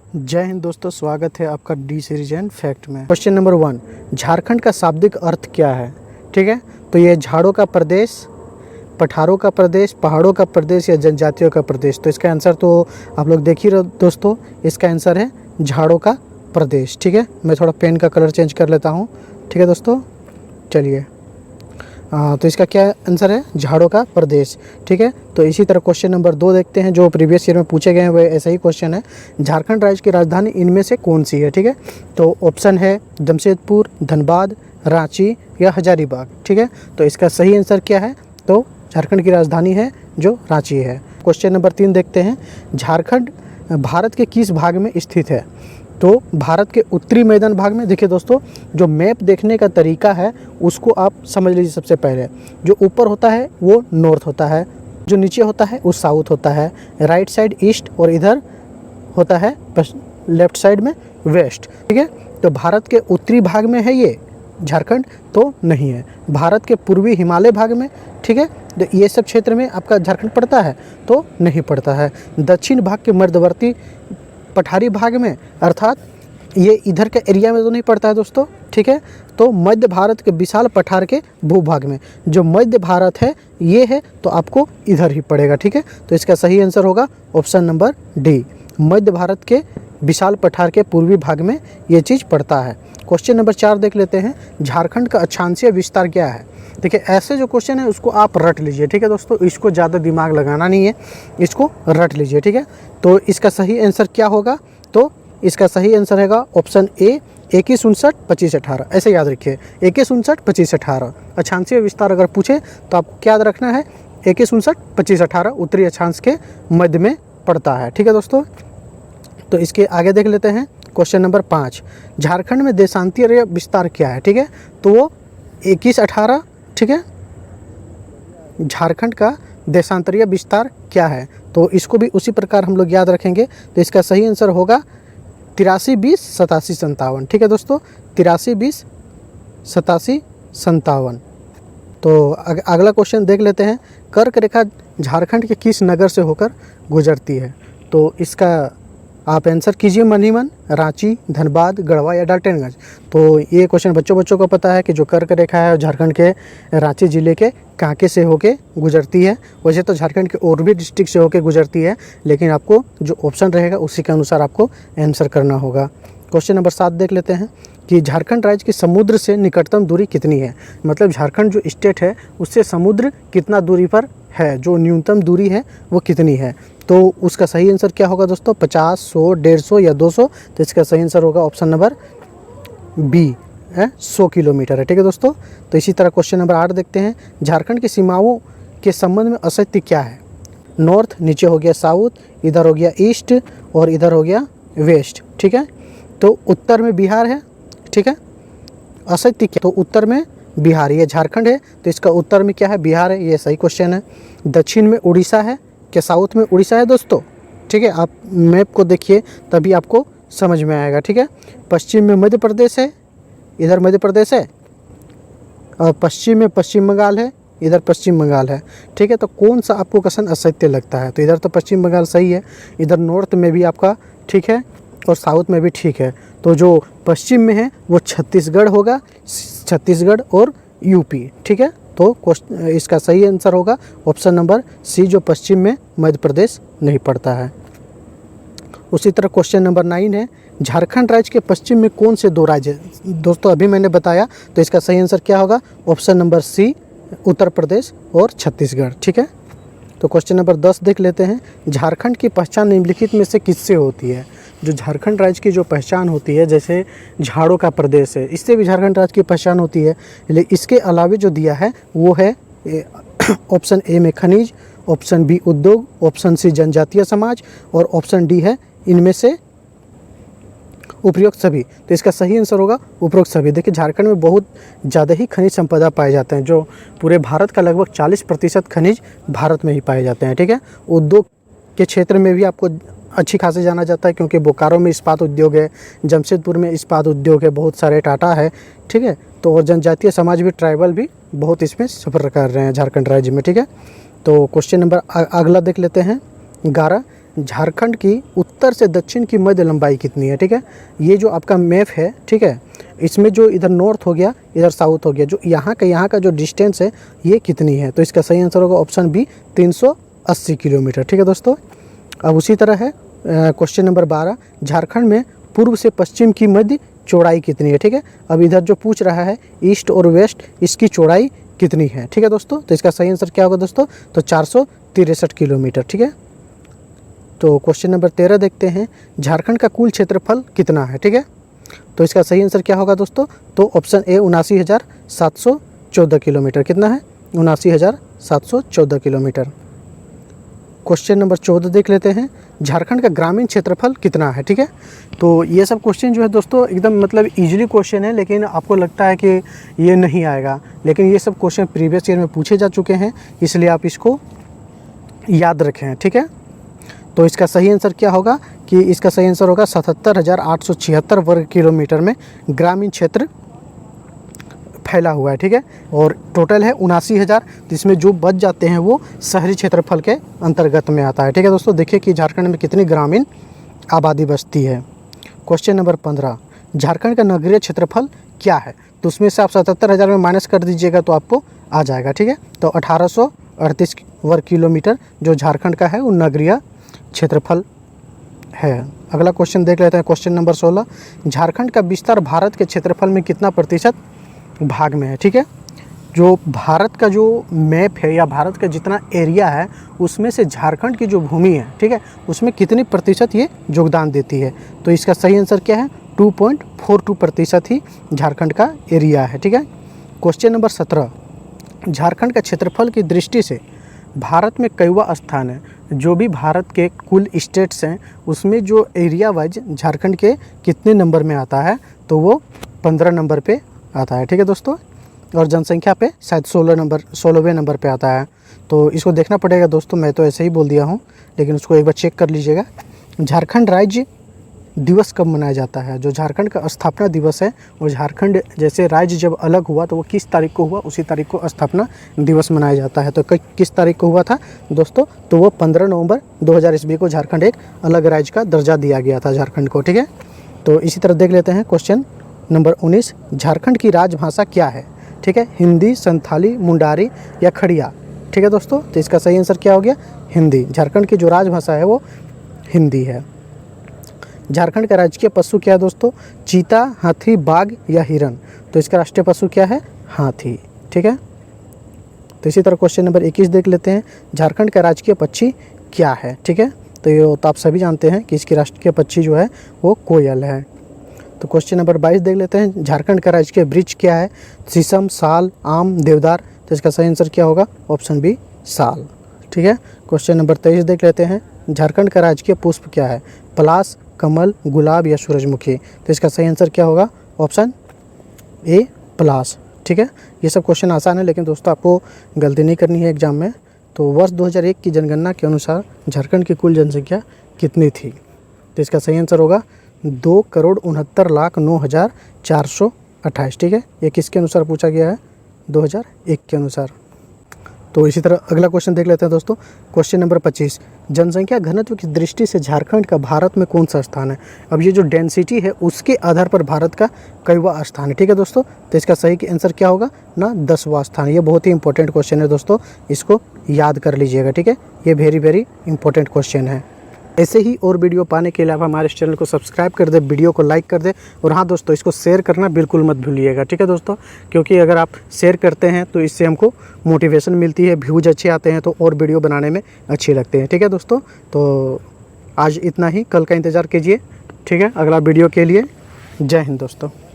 जय हिंद दोस्तों, स्वागत है आपका डी सीरीज एंड फैक्ट में। क्वेश्चन नंबर 1, झारखंड का शाब्दिक अर्थ क्या है? ठीक है, तो ये झाड़ों का प्रदेश, पठारों का प्रदेश, पहाड़ों का प्रदेश या जनजातियों का प्रदेश। तो इसका आंसर तो आप लोग देख ही रहे दोस्तों, इसका आंसर है झाड़ों का प्रदेश। ठीक है, मैं थोड़ा पेन का कलर चेंज कर लेता हूँ। ठीक है दोस्तों, चलिए तो इसका क्या आंसर है? झाड़ों का प्रदेश। ठीक है, तो इसी तरह क्वेश्चन नंबर 2 देखते हैं, जो प्रीवियस ईयर में पूछे गए हैं वह ऐसा ही क्वेश्चन है। झारखंड राज्य की राजधानी इनमें से कौन सी है? ठीक है, तो ऑप्शन है जमशेदपुर, धनबाद, रांची या हजारीबाग। ठीक है, तो इसका सही आंसर क्या है? तो झारखंड की राजधानी है जो रांची है। क्वेश्चन नंबर 3 देखते हैं, झारखंड भारत के किस भाग में स्थित है? तो भारत के उत्तरी मैदान भाग में। देखिए दोस्तों, जो मैप देखने का तरीका है उसको आप समझ लीजिए। सबसे पहले जो ऊपर होता है वो नॉर्थ होता है, जो नीचे होता है वो साउथ होता है, राइट साइड ईस्ट और इधर होता है लेफ्ट साइड में वेस्ट। ठीक है, तो भारत के उत्तरी भाग में है ये झारखंड? तो नहीं है। भारत के पूर्वी हिमालय भाग में, ठीक है, तो ये सब क्षेत्र में आपका झारखंड पड़ता है? तो नहीं पड़ता है। दक्षिण भाग के मध्यवर्ती पठारी भाग में, अर्थात ये इधर के एरिया में तो नहीं पड़ता है दोस्तों। ठीक है, तो मध्य भारत के विशाल पठार के भूभाग में, जो मध्य भारत है ये है, तो आपको इधर ही पड़ेगा। ठीक है, तो इसका सही आंसर होगा ऑप्शन नंबर डी, मध्य भारत के विशाल पठार के पूर्वी भाग में ये चीज़ पड़ता है। क्वेश्चन नंबर 4 देख लेते हैं, झारखंड का अक्षांशीय विस्तार क्या है? देखिए, ऐसे जो क्वेश्चन है उसको आप रट लीजिए। ठीक है दोस्तों, इसको ज़्यादा दिमाग लगाना नहीं है, इसको रट लीजिए। ठीक है, तो इसका सही आंसर क्या होगा? तो इसका सही आंसर है ऑप्शन ए, 2159 25 18। ऐसे याद रखिए, 2159 25 18। अक्षांशीय विस्तार अगर पूछे तो आपको क्या याद रखना है? 2159 25 18 उत्तरी अक्षांश के मध्य में पड़ता है। ठीक है दोस्तों, तो इसके आगे देख लेते हैं। क्वेश्चन नंबर 5, झारखंड में देशांतरीय विस्तार क्या है? ठीक है, तो वो 2118। ठीक है, झारखंड का देशांतरीय विस्तार क्या है? तो इसको भी उसी प्रकार हम लोग याद रखेंगे। तो इसका सही आंसर होगा 83 20 87 57। ठीक है दोस्तों, 83 20 87 57। तो अगला क्वेश्चन देख लेते हैं, कर्क रेखा झारखंड के किस नगर से होकर गुजरती है? तो इसका आप आंसर कीजिए मन ही मन, रांची, धनबाद, गढ़वा या डाल्टनगंज। तो ये क्वेश्चन बच्चों को पता है कि जो कर्क रेखा है झारखंड के रांची ज़िले के कांके से होके गुजरती है। वैसे तो झारखंड के और भी डिस्ट्रिक्ट से होके गुजरती है, लेकिन आपको जो ऑप्शन रहेगा उसी के अनुसार आपको आंसर करना होगा। क्वेश्चन नंबर 7 देख लेते हैं कि झारखंड राज्य की समुद्र से निकटतम दूरी कितनी है? मतलब झारखंड जो स्टेट है उससे समुद्र कितना दूरी पर है, जो न्यूनतम दूरी है वो कितनी है? तो उसका सही आंसर क्या होगा दोस्तों? 50, 100, 150 या 200। तो इसका सही आंसर होगा ऑप्शन नंबर बी है, 100 किलोमीटर है। ठीक है दोस्तों, तो इसी तरह क्वेश्चन नंबर 8 देखते हैं, झारखंड की सीमाओं के संबंध में असत्य क्या है? नॉर्थ, नीचे हो गया साउथ, इधर हो गया ईस्ट और इधर हो गया वेस्ट। ठीक है, तो उत्तर में बिहार है। ठीक है, असत्य क्या? तो उत्तर में बिहार, ये झारखंड है तो इसका उत्तर में क्या है? बिहार है, ये सही क्वेश्चन है। दक्षिण में उड़ीसा है, क्या साउथ में उड़ीसा है दोस्तों? ठीक है, आप मैप को देखिए तभी आपको समझ में आएगा। ठीक है, पश्चिम में मध्य प्रदेश है, इधर मध्य प्रदेश है, और पश्चिम में पश्चिम बंगाल है, इधर पश्चिम बंगाल है। ठीक है, तो कौन सा आपको कथन असत्य लगता है? तो इधर तो पश्चिम बंगाल सही है, इधर नॉर्थ में भी आपका ठीक है और साउथ में भी ठीक है। तो जो पश्चिम में है वो छत्तीसगढ़ होगा, छत्तीसगढ़ और यूपी। ठीक है, तो इसका सही आंसर होगा ऑप्शन नंबर सी, जो पश्चिम में मध्य प्रदेश नहीं पड़ता है। उसी तरह क्वेश्चन नंबर 9 है, झारखंड राज्य के पश्चिम में कौन से 2 राज्य? दोस्तों अभी मैंने बताया, तो इसका सही आंसर क्या होगा? Option number C, Uttar Pradesh और छत्तीसगढ़। ठीक है, तो क्वेश्चन नंबर 10 देख लेते हैं, झारखंड की पहचान निम्नलिखित में से किससे होती है? जो झारखंड राज्य की जो पहचान होती है, जैसे झाड़ों का प्रदेश है, इससे भी झारखंड राज्य की पहचान होती है। लेकिन इसके अलावा जो दिया है वो है ऑप्शन ए में खनिज, ऑप्शन बी उद्योग, ऑप्शन सी जनजातीय समाज और ऑप्शन डी है इनमें से उपयुक्त सभी। तो इसका सही आंसर होगा उपयुक्त सभी। देखिए, झारखंड में बहुत ज़्यादा ही खनिज संपदा पाए जाते हैं, जो पूरे भारत का लगभग 40% खनिज भारत में ही पाए जाते हैं। ठीक है, उद्योग के क्षेत्र में भी आपको अच्छी खासी जाना जाता है, क्योंकि बोकारो में इस्पात उद्योग है, जमशेदपुर में इस्पात उद्योग है, बहुत सारे टाटा है। ठीक है, तो और जनजातीय समाज भी, ट्राइबल भी बहुत इसमें सफ़र कर रहे हैं झारखंड राज्य में। ठीक है, तो क्वेश्चन नंबर अगला देख लेते हैं 11, झारखंड की उत्तर से दक्षिण की मध्य लंबाई कितनी है। ठीक है, ये जो आपका मैप है, ठीक है, इसमें जो इधर नॉर्थ हो गया, इधर साउथ हो गया, जो यहाँ का जो डिस्टेंस है ये कितनी है। तो इसका सही आंसर होगा ऑप्शन बी 380 किलोमीटर। ठीक है दोस्तों, अब उसी तरह है क्वेश्चन नंबर 12, झारखंड में पूर्व से पश्चिम की मध्य चौड़ाई कितनी है। ठीक है, अब इधर जो पूछ रहा है ईस्ट और वेस्ट, इसकी चौड़ाई कितनी है। ठीक है दोस्तों, तो इसका सही आंसर क्या होगा दोस्तों, तो 463 किलोमीटर। ठीक है, तो क्वेश्चन नंबर 13 देखते हैं, झारखंड का कुल क्षेत्रफल कितना है। ठीक है, तो इसका सही आंसर क्या होगा दोस्तों, तो ऑप्शन ए 79,714 किलोमीटर। कितना है, 79,714 किलोमीटर। क्वेश्चन नंबर 14 देख लेते हैं, झारखंड का ग्रामीण क्षेत्रफल कितना है। ठीक है, तो ये सब क्वेश्चन जो है दोस्तों एकदम मतलब इजीली क्वेश्चन है, लेकिन आपको लगता है कि ये नहीं आएगा, लेकिन ये सब क्वेश्चन प्रीवियस ईयर में पूछे जा चुके हैं, इसलिए आप इसको याद रखें। ठीक है, तो इसका सही आंसर क्या होगा कि इसका सही आंसर होगा 77,876 वर्ग किलोमीटर में ग्रामीण क्षेत्र फैला हुआ है। ठीक है, और टोटल है 79,000, जिसमें जो बच जाते हैं वो शहरी क्षेत्रफल के अंतर्गत में आता है। ठीक है दोस्तों, देखिए कि झारखंड में कितनी ग्रामीण आबादी बसती है। क्वेश्चन नंबर 15, झारखंड का नगरीय क्षेत्रफल क्या है। तो उसमें से आप 77,000 में माइनस कर दीजिएगा तो आपको आ जाएगा। ठीक है, तो 1838 वर्ग किलोमीटर जो झारखंड का है वो नगरीय क्षेत्रफल है। अगला क्वेश्चन देख लेते हैं, क्वेश्चन नंबर 16, झारखंड का विस्तार भारत के क्षेत्रफल में कितना प्रतिशत भाग में है। ठीक है, जो भारत का जो मैप है या भारत का जितना एरिया है उसमें से झारखंड की जो भूमि है, ठीक है, उसमें कितनी प्रतिशत ये योगदान देती है। तो इसका सही आंसर क्या है, 2.42% ही झारखंड का एरिया है। ठीक है, क्वेश्चन नंबर 17, झारखंड का क्षेत्रफल की दृष्टि से भारत में कईवा स्थान है। जो भी भारत के कुल स्टेट्स हैं उसमें जो एरिया वाइज झारखंड के कितने नंबर में आता है, तो वो 15 नंबर पे आता है। ठीक है दोस्तों, और जनसंख्या पे शायद 16वें नंबर पे आता है। तो इसको देखना पड़ेगा दोस्तों, मैं तो ऐसे ही बोल दिया हूँ, लेकिन उसको एक बार चेक कर लीजिएगा। झारखंड राज्य दिवस कब मनाया जाता है। जो झारखंड का स्थापना दिवस है, और झारखंड जैसे राज्य जब अलग हुआ तो वो किस तारीख को हुआ, उसी तारीख को स्थापना दिवस मनाया जाता है। तो किस तारीख को हुआ था दोस्तों, तो वो 15 नवंबर 2000 ईस्वी को झारखंड एक अलग राज्य का दर्जा दिया गया था झारखंड को। ठीक है, तो इसी तरह देख लेते हैं क्वेश्चन नंबर 19, झारखंड की राजभाषा क्या है। ठीक है, हिंदी, संथाली, मुंडारी या खड़िया। ठीक है दोस्तों, तो इसका सही आंसर क्या हो गया, हिंदी। झारखंड की जो राजभाषा है वो हिंदी है। झारखंड का राजकीय पशु क्या है दोस्तों, चीता, हाथी, बाघ या हिरन। तो इसका राष्ट्रीय पशु क्या है, हाथी। ठीक है, तो इसी तरह क्वेश्चन नंबर 21 देख लेते हैं, झारखंड का राजकीय पक्षी क्या है। ठीक है, तो ये तो आप सभी जानते हैं कि इसकी राष्ट्रीय पक्षी जो है वो कोयल है। तो क्वेश्चन नंबर 22 देख लेते हैं, झारखंड का राजकीय वृक्ष क्या है, शीशम, साल, आम, देवदार। तो इसका सही आंसर क्या होगा, ऑप्शन बी साल। ठीक है, क्वेश्चन नंबर 23 देख लेते हैं, झारखंड का राजकीय पुष्प क्या है, पलाश, कमल, गुलाब या सूरजमुखी। तो इसका सही आंसर क्या होगा, ऑप्शन ए पलाश। ठीक है, ये सब क्वेश्चन आसान है, लेकिन दोस्तों आपको गलती नहीं करनी है एग्जाम में। तो वर्ष 2001 की जनगणना के अनुसार झारखंड की कुल जनसंख्या कितनी थी। तो इसका सही आंसर होगा 2,69,09,428। ठीक है, ये किसके अनुसार पूछा गया है, 2001 के अनुसार। तो इसी तरह अगला क्वेश्चन देख लेते हैं दोस्तों, क्वेश्चन नंबर 25, जनसंख्या घनत्व की दृष्टि से झारखंड का भारत में कौन सा स्थान है। अब ये जो डेंसिटी है उसके आधार पर भारत का कईवा स्थान है। ठीक है दोस्तों, तो इसका सही आंसर क्या होगा ना, 10वां स्थान। ये बहुत ही इंपॉर्टेंट क्वेश्चन है दोस्तों, इसको याद कर लीजिएगा। ठीक है, ये वेरी इंपॉर्टेंट क्वेश्चन है। ऐसे ही और वीडियो पाने के लिए आप हमारे इस चैनल को सब्सक्राइब कर दे, वीडियो को लाइक कर दे, और हाँ दोस्तों इसको शेयर करना बिल्कुल मत भूलिएगा। ठीक है दोस्तों, क्योंकि अगर आप शेयर करते हैं तो इससे हमको मोटिवेशन मिलती है, व्यूज अच्छे आते हैं तो और वीडियो बनाने में अच्छे लगते हैं। ठीक है दोस्तों, तो आज इतना ही, कल का इंतज़ार कीजिए। ठीक है, अगला वीडियो के लिए। जय हिंद दोस्तों।